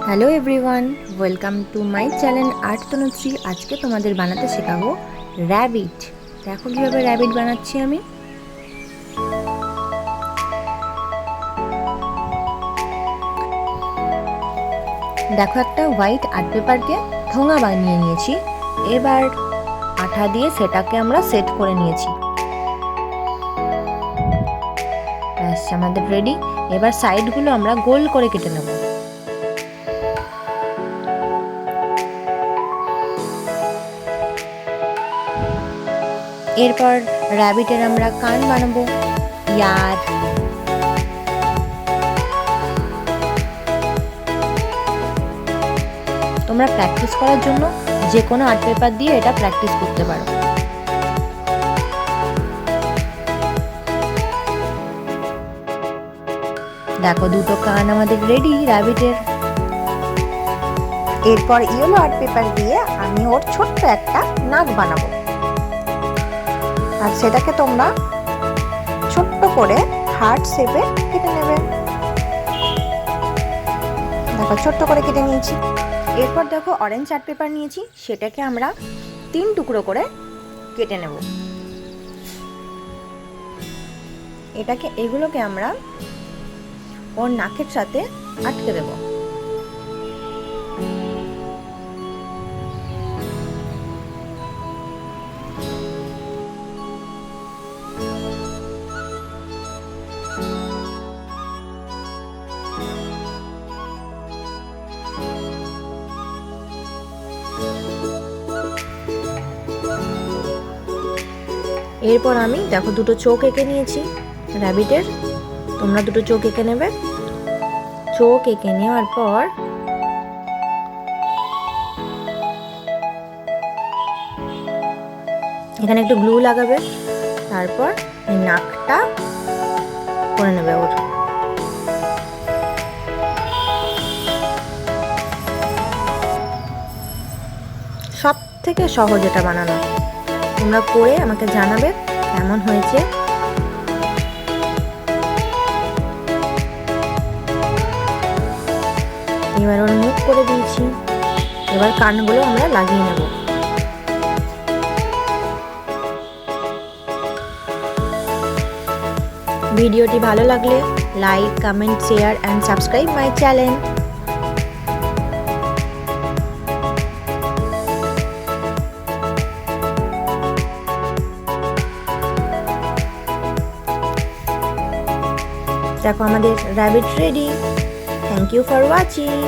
Hello everyone, welcome to my channel art Tanushree. আজকে তোমাদের বানাতে শেখাবো র্যাবিট। দেখো কীভাবে র্যাবিট বানাচ্ছি আমি। দেখো একটা হোয়াইট আর্ট পেপারকে ঠোঙা বানিয়ে নিয়েছি। এবার আঠা দিয়ে সেটাকে আমরা সেট করে নিয়েছি। ব্যাস, আমাদের রেডি। এবার সাইডগুলো আমরা গোল করে কেটে নেব। এরপর র্যাবিটের আমরা কান বানাবো। ইয়ার তোমরা প্র্যাকটিস করার জন্য যে কোনো আর্ট পেপার দিয়ে এটা প্র্যাকটিস করতে পারো। দেখো দুটো কান আমাদের রেডি র্যাবিটের। এরপর ইয়েলো আর্ট পেপার দিয়ে আমি ওর ছোট্ট একটা নাক বানাবো, আর সেটাকে তোমরা ছোট্ট করে হার্ট শেপে কেটে নেবে। দেখো ছোট্ট করে কেটে নিয়েছি। এরপর দেখো অরেঞ্জ আর্ট পেপার নিয়েছি, সেটাকে আমরা 3 টুকরো করে কেটে নেব। এগুলোকে আমরা ওর নাকের সাথে আটকে দেব। এরপর আমি দেখো দুটো চোখ এঁকে নিয়েছি র্যাবিটের। তোমরা দুটো চোখ এঁকে নেবে। চোখ এঁকে নেওয়ার পর এখানে একটু গ্লু লাগাবে, তারপর এই নাকটা করে নেবে ওর। সব থেকে সহজ এটা বানানো। তোমরা করে আমাকে জানাবে কেমন হয়েছে। এবার ওর মুখ করে দিয়েছি। এবার কানগুলো আমরা লাগিয়ে নেব। ভিডিওটি ভালো লাগলে like, comment, share and subscribe my channel. দেখো আমাদের rabbit ready. Thank you for watching.